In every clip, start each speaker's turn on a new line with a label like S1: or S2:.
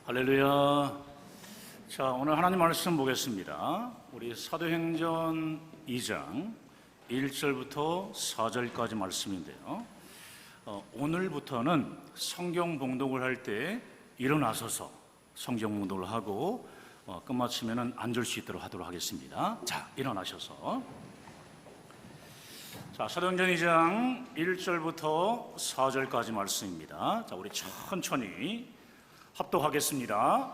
S1: 할렐루야. 자, 오늘 하나님 말씀 보겠습니다. 우리 사도행전 2장 1절부터 4절까지 말씀인데요. 오늘부터는 성경 봉독을 할 때 일어나서서 성경 봉독을 하고 끝마치면 앉을 수 있도록 하도록 하겠습니다. 자, 일어나셔서. 자, 사도행전 2장 1절부터 4절까지 말씀입니다. 자, 우리 천천히 합독하겠습니다.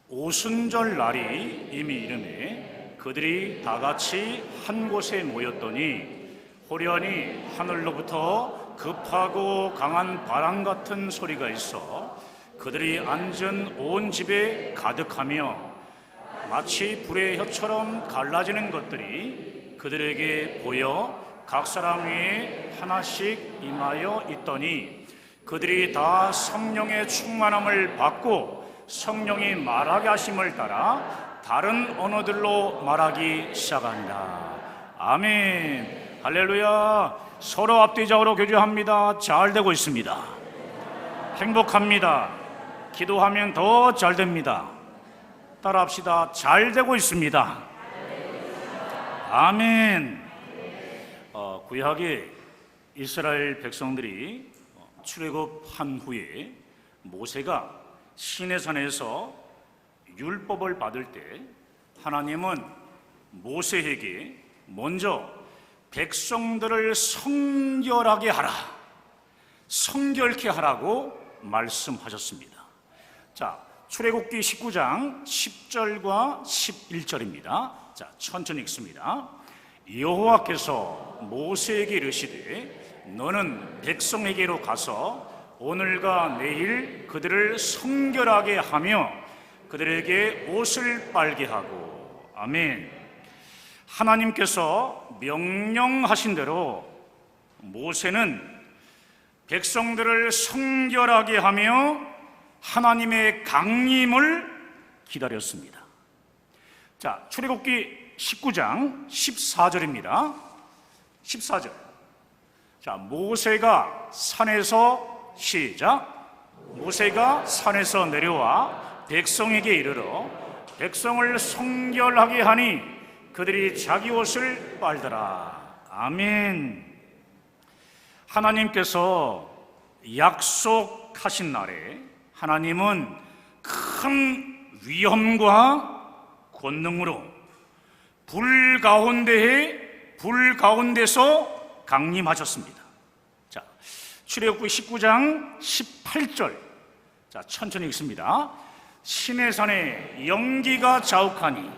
S1: 오순절 날이 이미 이르매 그들이 다 같이 한 곳에 모였더니 호련히 하늘로부터 급하고 강한 바람 같은 소리가 있어 그들이 앉은 온 집에 가득하며 마치 불의 혀처럼 갈라지는 것들이 그들에게 보여 각 사람 위에 하나씩 임하여 있더니 그들이 다 성령의 충만함을 받고 성령이 말하게 하심을 따라 다른 언어들로 말하기 시작한다. 아멘. 할렐루야. 서로 앞뒤적으로 교제합니다. 잘 되고 있습니다. 행복합니다. 기도하면 더 잘 됩니다. 따라합시다. 잘 되고 있습니다. 아멘. 구약의 이스라엘 백성들이 출애굽한 후에 모세가 시내산에서 율법을 받을 때 하나님은 모세에게 먼저 백성들을 성결하게 하라, 성결케 하라고 말씀하셨습니다. 자, 출애굽기 19장 10절과 11절입니다. 자, 천천히 읽습니다. 여호와께서 모세에게 이르시되 너는 백성에게로 가서 오늘과 내일 그들을 성결하게 하며 그들에게 옷을 빨게 하고. 아멘. 하나님께서 명령하신 대로 모세는 백성들을 성결하게 하며 하나님의 강림을 기다렸습니다. 자, 출애굽기 19장 14절입니다. 14절. 자, 모세가 산에서 시작. 모세가 산에서 내려와 백성에게 이르러 백성을 성결하게 하니 그들이 자기 옷을 빨더라. 아멘. 하나님께서 약속하신 날에 하나님은 큰 위엄과 권능으로 불 가운데서 강림하셨습니다. 자, 출애굽기 19장 18절. 자, 천천히 읽습니다. 시내산에 연기가 자욱하니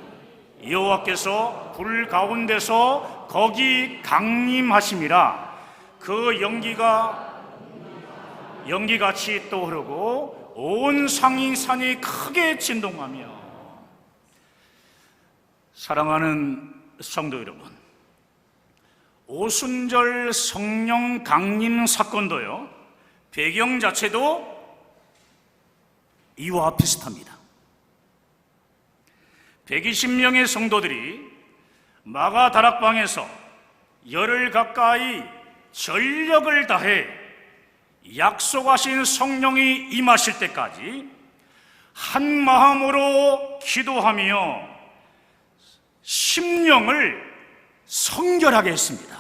S1: 여호와께서 불 가운데서 거기 강림하심이라. 그 연기같이 또 흐르고 온 상인산이 크게 진동하며. 사랑하는 성도 여러분, 오순절 성령 강림 사건도요, 배경 자체도 이와 비슷합니다. 120명의 성도들이 마가 다락방에서 열흘 가까이 전력을 다해 약속하신 성령이 임하실 때까지 한 마음으로 기도하며 심령을 성결하게 했습니다.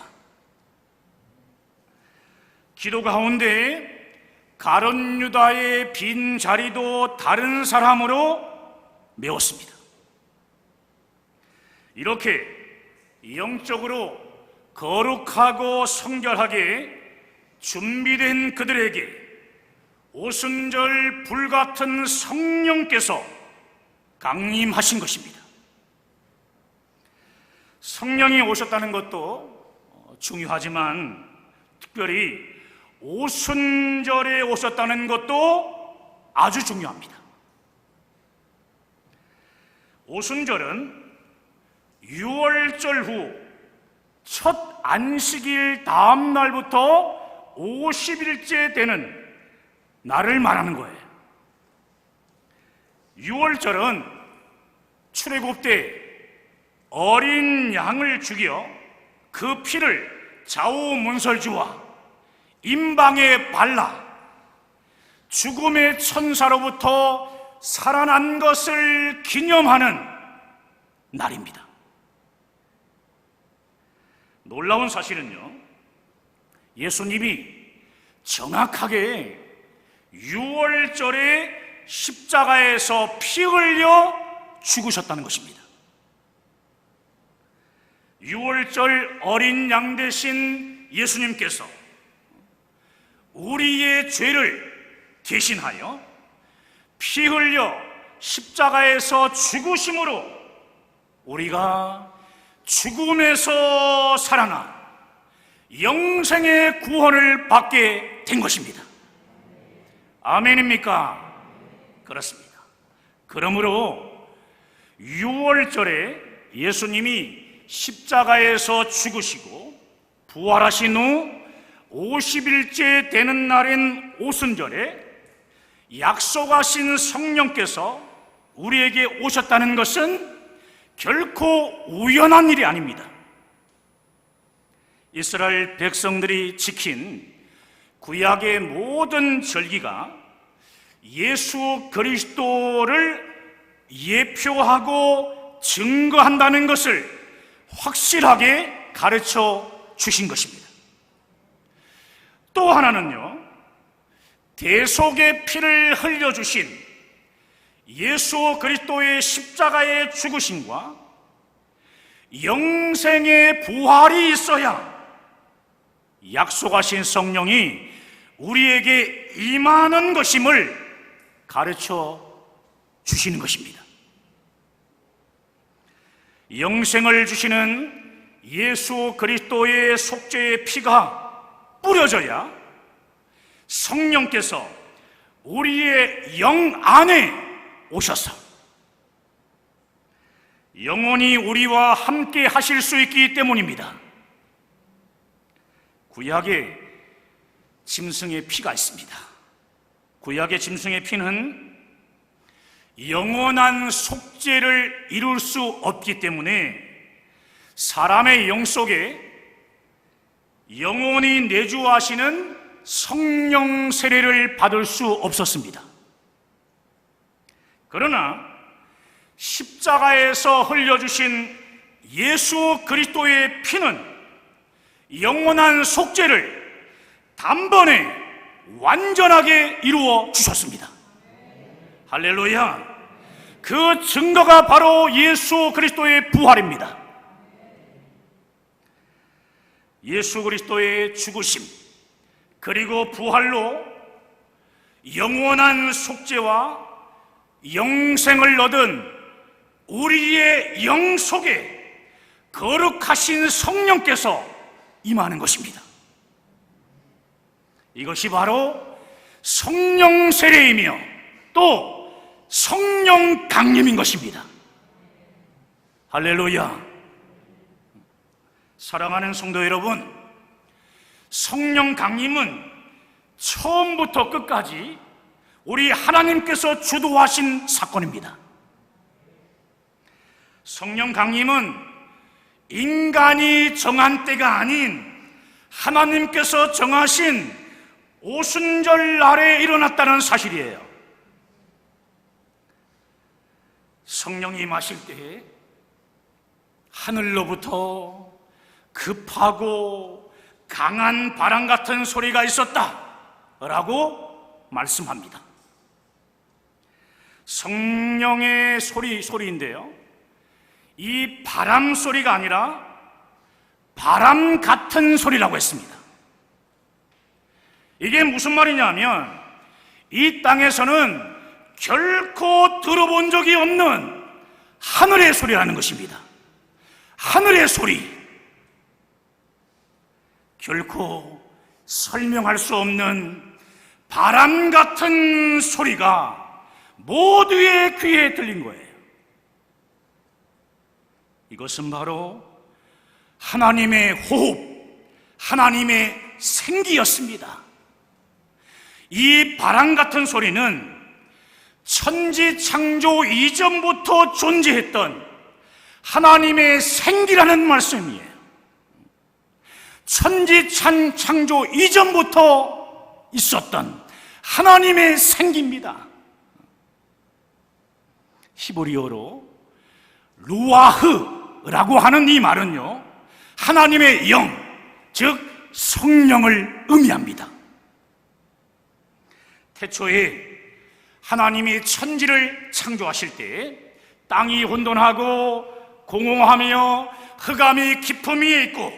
S1: 기도 가운데 가룟 유다의 빈 자리도 다른 사람으로 메웠습니다. 이렇게 영적으로 거룩하고 성결하게 준비된 그들에게 오순절 불같은 성령께서 강림하신 것입니다. 성령이 오셨다는 것도 중요하지만 특별히 오순절에 오셨다는 것도 아주 중요합니다. 오순절은 유월절 후 첫 안식일 다음 날부터 50일째 되는 날을 말하는 거예요. 유월절은 출애굽 때 어린 양을 죽여 그 피를 좌우 문설주와 임방에 발라 죽음의 천사로부터 살아난 것을 기념하는 날입니다. 놀라운 사실은요, 예수님이 정확하게 6월절에 십자가에서 피 흘려 죽으셨다는 것입니다. 6월절 어린 양 되신 예수님께서 우리의 죄를 대신하여 피 흘려 십자가에서 죽으심으로 우리가 죽음에서 살아나 영생의 구원을 받게 된 것입니다. 아멘입니까? 그렇습니다. 그러므로 6월절에 예수님이 십자가에서 죽으시고 부활하신 후 50일째 되는 날인 오순절에 약속하신 성령께서 우리에게 오셨다는 것은 결코 우연한 일이 아닙니다. 이스라엘 백성들이 지킨 구약의 모든 절기가 예수 그리스도를 예표하고 증거한다는 것을 확실하게 가르쳐 주신 것입니다. 또 하나는요, 대속의 피를 흘려주신 예수 그리스도의 십자가의 죽으심과 영생의 부활이 있어야 약속하신 성령이 우리에게 임하는 것임을 가르쳐 주시는 것입니다. 영생을 주시는 예수 그리스도의 속죄의 피가 뿌려져야 성령께서 우리의 영 안에 오셔서 영원히 우리와 함께 하실 수 있기 때문입니다. 구약에 짐승의 피가 있습니다. 구약의 짐승의 피는 영원한 속죄를 이룰 수 없기 때문에 사람의 영 속에 영원히 내주하시는 성령 세례를 받을 수 없었습니다. 그러나 십자가에서 흘려주신 예수 그리스도의 피는 영원한 속죄를 단번에 완전하게 이루어 주셨습니다. 할렐루야. 그 증거가 바로 예수 그리스도의 부활입니다. 예수 그리스도의 죽으심 그리고 부활로 영원한 속죄와 영생을 얻은 우리의 영 속에 거룩하신 성령께서 임하는 것입니다. 이것이 바로 성령 세례이며 또 성령 강림인 것입니다. 할렐루야. 사랑하는 성도 여러분, 성령 강림은 처음부터 끝까지 우리 하나님께서 주도하신 사건입니다. 성령 강림은 인간이 정한 때가 아닌 하나님께서 정하신 오순절 날에 일어났다는 사실이에요. 성령이 임하실 때에 하늘로부터 급하고 강한 바람 같은 소리가 있었다라고 말씀합니다. 성령의 소리인데요, 이 바람 소리가 아니라 바람 같은 소리라고 했습니다. 이게 무슨 말이냐면 이 땅에서는 결코 들어본 적이 없는 하늘의 소리라는 것입니다. 하늘의 소리, 결코 설명할 수 없는 바람 같은 소리가 모두의 귀에 들린 거예요. 이것은 바로 하나님의 호흡, 하나님의 생기였습니다. 이 바람 같은 소리는 천지 창조 이전부터 존재했던 하나님의 생기라는 말씀이에요. 천지 창조 이전부터 있었던 하나님의 생기입니다. 히브리어로 루아흐라고 하는 이 말은요, 하나님의 영, 즉 성령을 의미합니다. 태초에 하나님이 천지를 창조하실 때 땅이 혼돈하고 공허하며 흑암이 깊음 위에 있고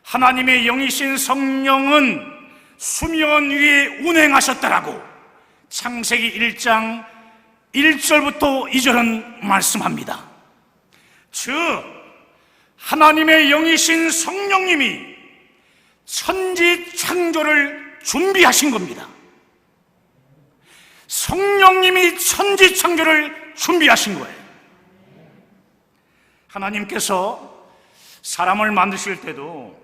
S1: 하나님의 영이신 성령은 수면 위에 운행하셨다라고 창세기 1장 1절부터 2절은 말씀합니다. 즉 하나님의 영이신 성령님이 천지 창조를 준비하신 겁니다. 성령님이 천지 창조를 준비하신 거예요. 하나님께서 사람을 만드실 때도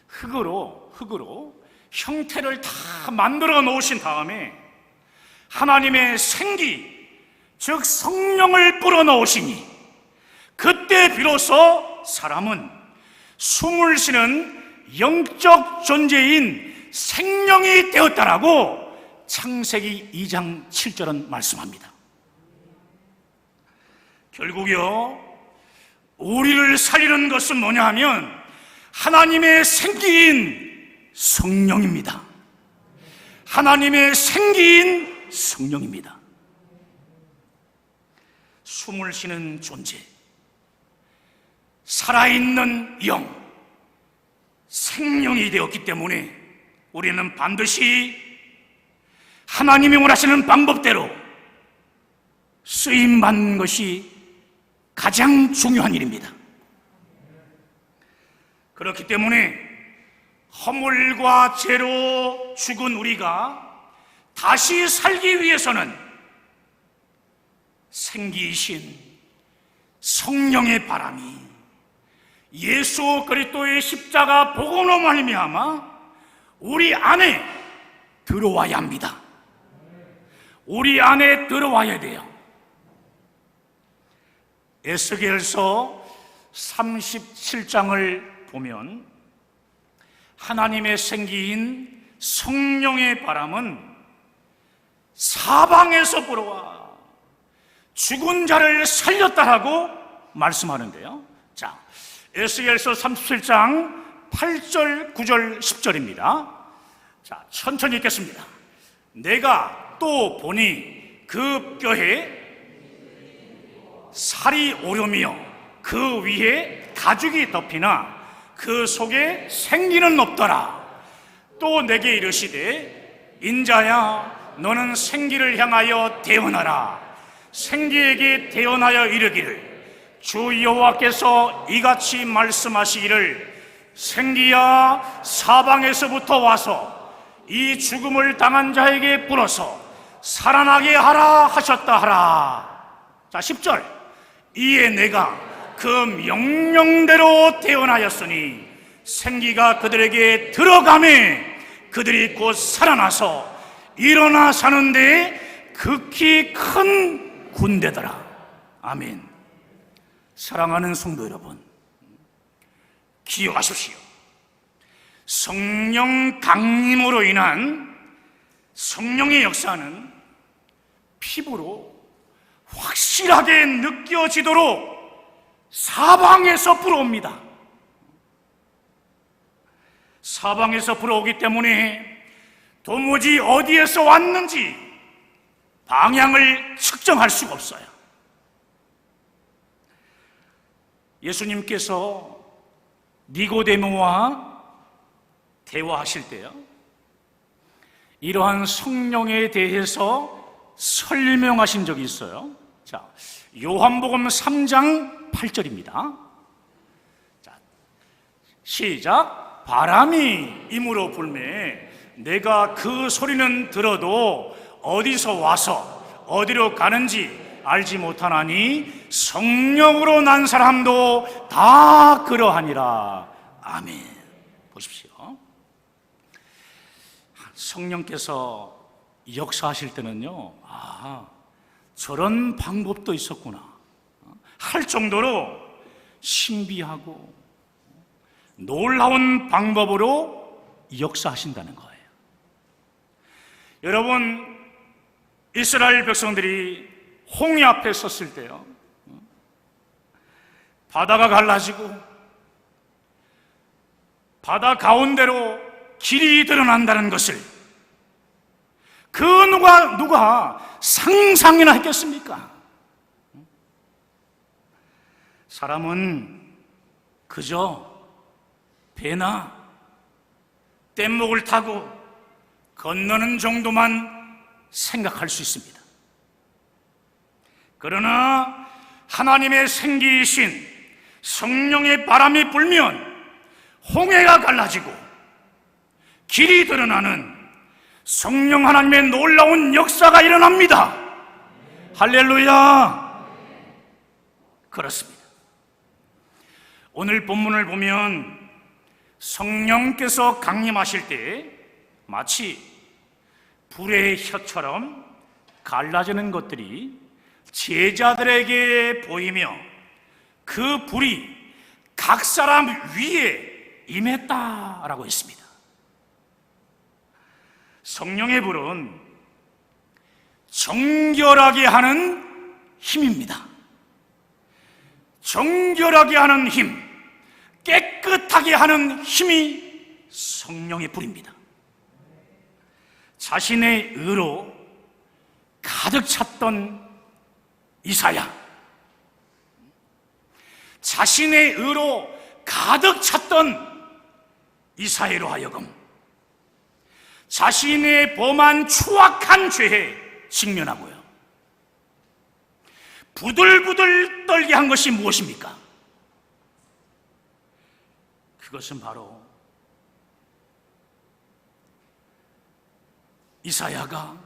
S1: 흙으로 형태를 다 만들어 놓으신 다음에 하나님의 생기, 즉 성령을 불어 넣으시니 그때 비로소 사람은 숨을 쉬는 영적 존재인 생명이 되었다라고 창세기 2장 7절은 말씀합니다. 결국요, 우리를 살리는 것은 뭐냐 하면 하나님의 생기인 성령입니다. 하나님의 생기인 성령입니다. 숨을 쉬는 존재, 살아있는 영, 생명이 되었기 때문에 우리는 반드시 하나님이 원하시는 방법대로 쓰임받는 것이 가장 중요한 일입니다. 그렇기 때문에 허물과 죄로 죽은 우리가 다시 살기 위해서는 생기이신 성령의 바람이 예수 그리스도의 십자가 복음으로 말미암아 우리 안에 들어와야 합니다. 우리 안에 들어와야 돼요. 에스겔서 37장을 보면 하나님의 생기인 성령의 바람은 사방에서 불어와 죽은 자를 살렸다라고 말씀하는데요. 자, 에스겔서 37장 8절, 9절, 10절입니다. 자, 천천히 읽겠습니다. 내가 또 보니 그 뼈에 살이 오르며 그 위에 가죽이 덮이나 그 속에 생기는 없더라. 또 내게 이르시되 인자야 너는 생기를 향하여 대언하라. 생기에게 대언하여 이르기를 주 여호와께서 이같이 말씀하시기를 생기야 사방에서부터 와서 이 죽음을 당한 자에게 불어서 살아나게 하라 하셨다 하라. 자, 10절. 이에 내가 그 명령대로 대언하였으니 생기가 그들에게 들어가매 그들이 곧 살아나서 일어나 사는데 극히 큰 군대더라. 아멘. 사랑하는 성도 여러분, 기억하십시오. 성령 강림으로 인한 성령의 역사는 피부로 확실하게 느껴지도록 사방에서 불어옵니다. 사방에서 불어오기 때문에 도무지 어디에서 왔는지 방향을 측정할 수가 없어요. 예수님께서 니고데모와 대화하실 때요, 이러한 성령에 대해서 설명하신 적이 있어요. 자, 요한복음 3장 8절입니다. 자, 시작. 바람이 임으로 불매 내가 그 소리는 들어도 어디서 와서 어디로 가는지 알지 못하나니 성령으로 난 사람도 다 그러하니라. 아멘. 보십시오. 성령께서 역사하실 때는요, 저런 방법도 있었구나 할 정도로 신비하고 놀라운 방법으로 역사하신다는 거예요. 여러분, 이스라엘 백성들이 홍해 앞에 섰을 때요, 바다가 갈라지고 바다 가운데로 길이 드러난다는 것을 그 누가 상상이나 했겠습니까? 사람은 그저 배나 뗏목을 타고 건너는 정도만 생각할 수 있습니다. 그러나 하나님의 생기이신 성령의 바람이 불면 홍해가 갈라지고 길이 드러나는 성령 하나님의 놀라운 역사가 일어납니다. 할렐루야. 그렇습니다. 오늘 본문을 보면 성령께서 강림하실 때 마치 불의 혀처럼 갈라지는 것들이 제자들에게 보이며 그 불이 각 사람 위에 임했다라고 했습니다. 성령의 불은 정결하게 하는 힘입니다. 정결하게 하는 힘, 깨끗하게 하는 힘이 성령의 불입니다. 자신의 의로 가득 찼던 이사야, 자신의 의로 가득 찼던 이사야로 하여금 자신의 범한 추악한 죄에 직면하고요, 부들부들 떨게 한 것이 무엇입니까? 그것은 바로 이사야가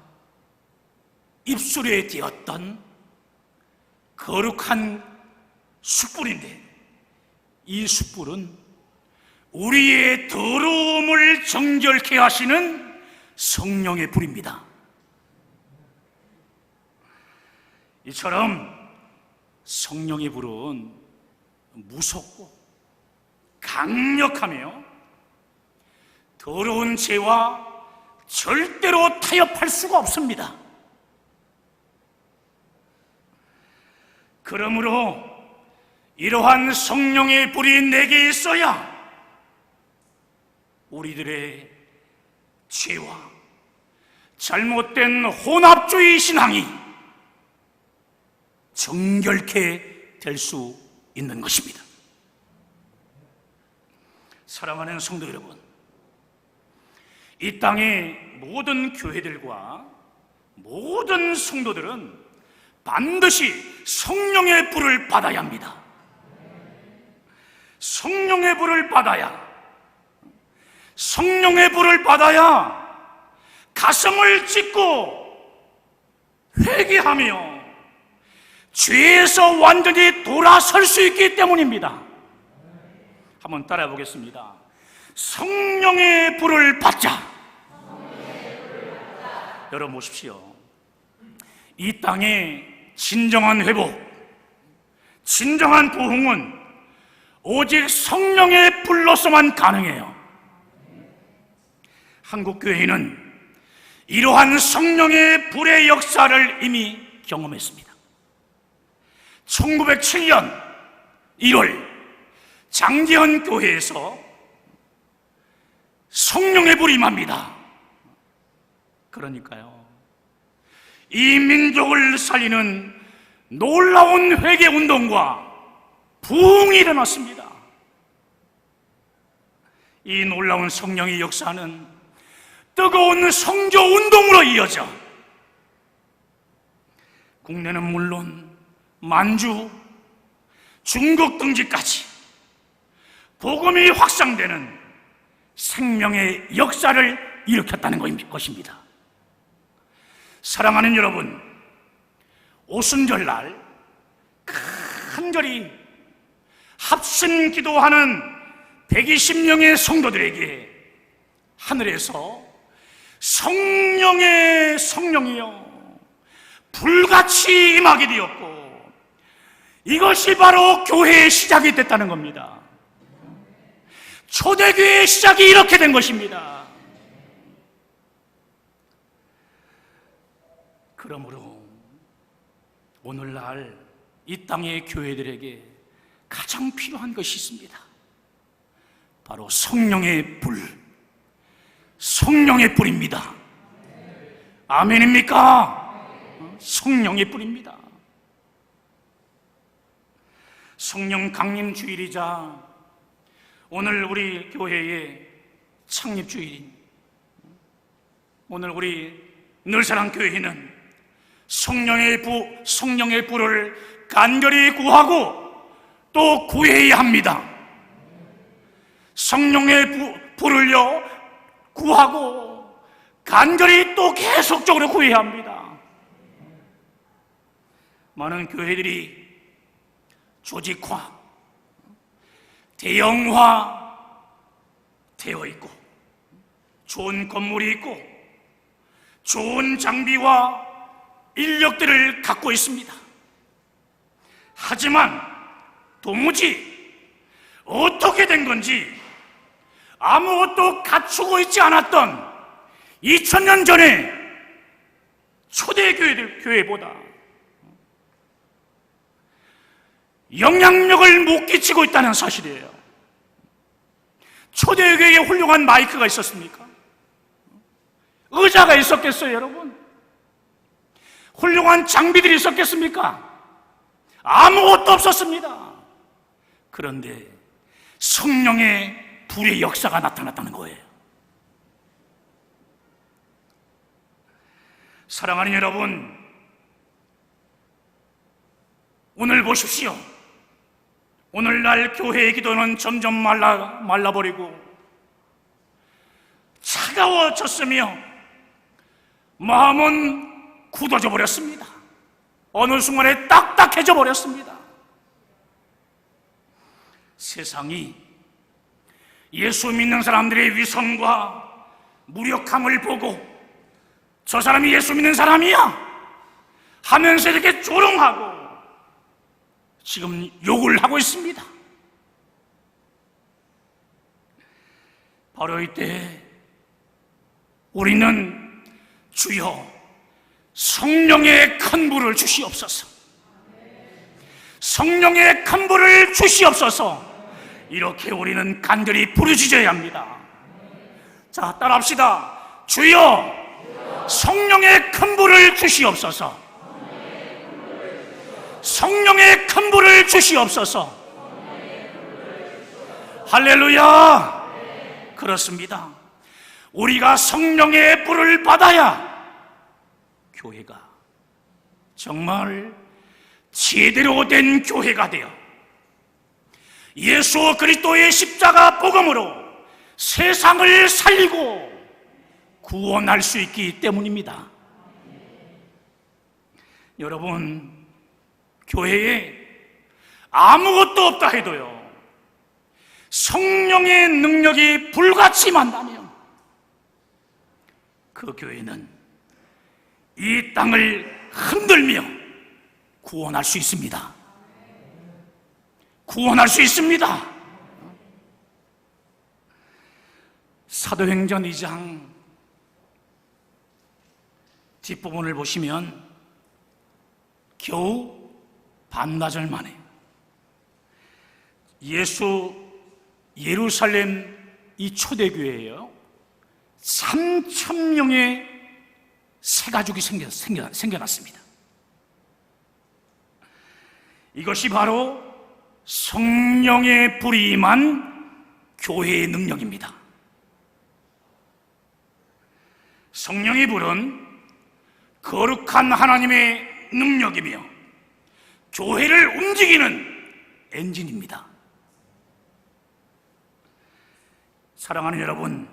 S1: 입술에 띄었던 거룩한 숯불인데, 이 숯불은 우리의 더러움을 정결케 하시는 성령의 불입니다. 이처럼 성령의 불은 무섭고 강력하며 더러운 죄와 절대로 타협할 수가 없습니다. 그러므로 이러한 성령의 불이 내게 있어야 우리들의 죄와 잘못된 혼합주의 신앙이 정결케 될 수 있는 것입니다. 사랑하는 성도 여러분, 이 땅의 모든 교회들과 모든 성도들은 반드시 성령의 불을 받아야 합니다. 성령의 불을 받아야, 성령의 불을 받아야 가슴을 찢고 회개하며 죄에서 완전히 돌아설 수 있기 때문입니다. 한번 따라해 보겠습니다. 성령의 불을 받자. 여러분 보십시오. 이 땅의 진정한 회복, 진정한 부흥은 오직 성령의 불로서만 가능해요. 한국교회는 이러한 성령의 불의 역사를 이미 경험했습니다. 1907년 1월 장기현 교회에서 성령의 불이 임합니다. 그러니까요, 이 민족을 살리는 놀라운 회개 운동과 부흥이 일어났습니다. 이 놀라운 성령의 역사는 뜨거운 성교 운동으로 이어져 국내는 물론 만주, 중국 등지까지 복음이 확산되는 생명의 역사를 일으켰다는 것입니다. 사랑하는 여러분, 오순절날 간절히 합심 기도하는 120명의 성도들에게 하늘에서 성령이여 불같이 임하게 되었고, 이것이 바로 교회의 시작이 됐다는 겁니다. 초대교회의 시작이 이렇게 된 것입니다. 그러므로 오늘날 이 땅의 교회들에게 가장 필요한 것이 있습니다. 바로 성령의 불, 성령의 불입니다. 아멘입니까? 성령의 불입니다. 성령 강림 주일이자 오늘 우리 교회의 창립 주일인 오늘 우리 늘사랑 교회는 성령의 불을 간절히 구하고 또 구해야 합니다. 성령의 불을요 구하고 간절히 또 계속적으로 구해야 합니다. 많은 교회들이 조직화, 대형화 되어 있고 좋은 건물이 있고 좋은 장비와 인력들을 갖고 있습니다. 하지만 도무지 어떻게 된 건지 아무것도 갖추고 있지 않았던 2000년 전에 초대 교회보다 영향력을 못 끼치고 있다는 사실이에요. 초대교회에 훌륭한 마이크가 있었습니까? 의자가 있었겠어요, 여러분? 훌륭한 장비들이 있었겠습니까? 아무것도 없었습니다. 그런데 성령의 불의 역사가 나타났다는 거예요. 사랑하는 여러분, 오늘 보십시오. 오늘날 교회의 기도는 점점 말라버리고 차가워졌으며 마음은 굳어져 버렸습니다. 어느 순간에 딱딱해져 버렸습니다. 세상이 예수 믿는 사람들의 위선과 무력함을 보고 저 사람이 예수 믿는 사람이야 하면서 이렇게 조롱하고 지금 욕을 하고 있습니다. 바로 이때 우리는 주여 성령의 큰 불을 주시옵소서, 성령의 큰 불을 주시옵소서, 이렇게 우리는 간절히 부르짖어야 합니다. 자, 따라합시다. 주여 성령의 큰 불을 주시옵소서, 성령의 큰 불을 주시옵소서. 할렐루야. 그렇습니다. 우리가 성령의 불을 받아야 교회가 정말 제대로 된 교회가 되어 예수 그리스도의 십자가 복음으로 세상을 살리고 구원할 수 있기 때문입니다. 여러분, 교회에 아무것도 없다 해도요 성령의 능력이 불같이 임한다면 그 교회는 이 땅을 흔들며 구원할 수 있습니다. 구원할 수 있습니다. 사도행전 2장 뒷부분을 보시면 겨우 반나절 만에 예루살렘 이 초대교회에요 3,000명의 새가족이 생겨났습니다. 이것이 바로 성령의 불이 임한 교회의 능력입니다. 성령의 불은 거룩한 하나님의 능력이며 교회를 움직이는 엔진입니다. 사랑하는 여러분,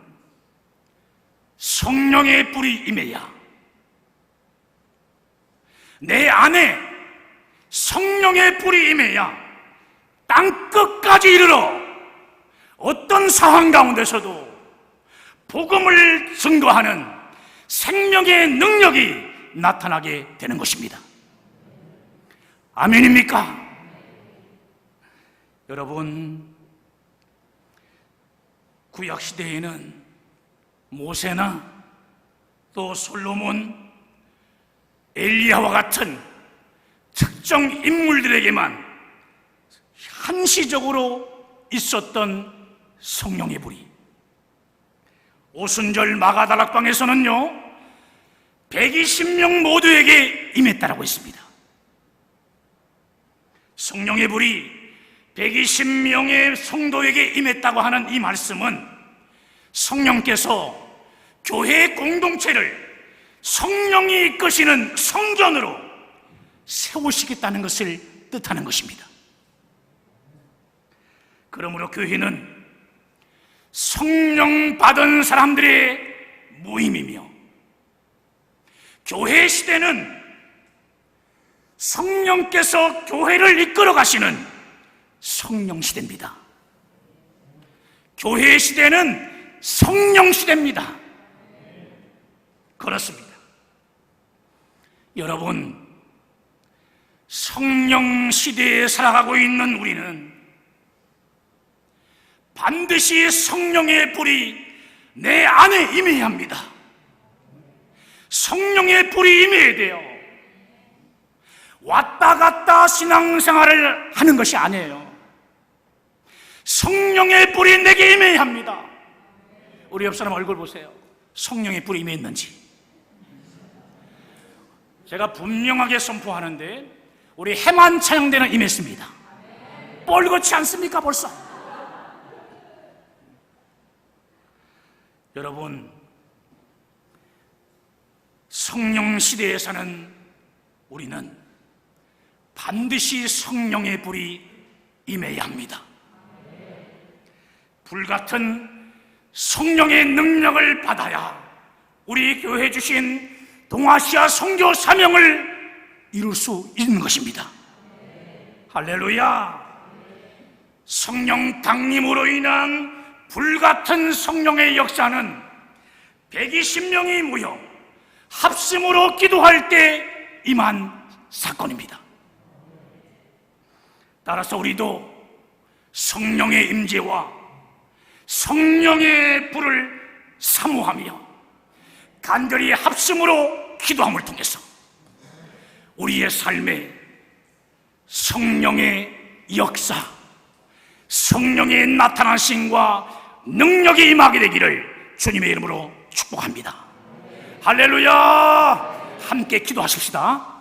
S1: 성령의 불이 임해야 내 안에 성령의 불이 임해야 땅끝까지 이르러 어떤 상황 가운데서도 복음을 증거하는 생명의 능력이 나타나게 되는 것입니다. 아멘입니까? 여러분, 구약시대에는 모세나 또 솔로몬, 엘리야와 같은 특정 인물들에게만 한시적으로 있었던 성령의 불이 오순절 마가다락방에서는요 120명 모두에게 임했다라고 했습니다. 성령의 불이 120명의 성도에게 임했다고 하는 이 말씀은 성령께서 교회 공동체를 성령이 이끄시는 성전으로 세우시겠다는 것을 뜻하는 것입니다. 그러므로 교회는 성령 받은 사람들의 모임이며 교회 시대는 성령께서 교회를 이끌어 가시는 성령 시대입니다. 교회 시대는 성령 시대입니다. 그렇습니다. 여러분, 성령 시대에 살아가고 있는 우리는 반드시 성령의 불이 내 안에 임해야 합니다. 성령의 불이 임해야 돼요. 왔다 갔다 신앙생활을 하는 것이 아니에요. 성령의 불이 내게 임해야 합니다. 우리 옆 사람 얼굴 보세요. 성령의 불이 임했는지. 제가 분명하게 선포하는데 우리 해만 찬양대는 임했습니다. 뻘겋지 않습니까 벌써? 여러분, 성령 시대에 사는 우리는 반드시 성령의 불이 임해야 합니다. 불같은 성령의 능력을 받아야 우리 교회 주신 동아시아 선교 사명을 이룰 수 있는 것입니다. 할렐루야. 성령 강림으로 인한 불같은 성령의 역사는 120명이 모여 합심으로 기도할 때 임한 사건입니다. 따라서 우리도 성령의 임재와 성령의 불을 사모하며 간절히 합심으로 기도함을 통해서 우리의 삶에 성령의 역사, 성령의 나타나심과 능력이 임하게 되기를 주님의 이름으로 축복합니다. 할렐루야! 함께 기도하십시다.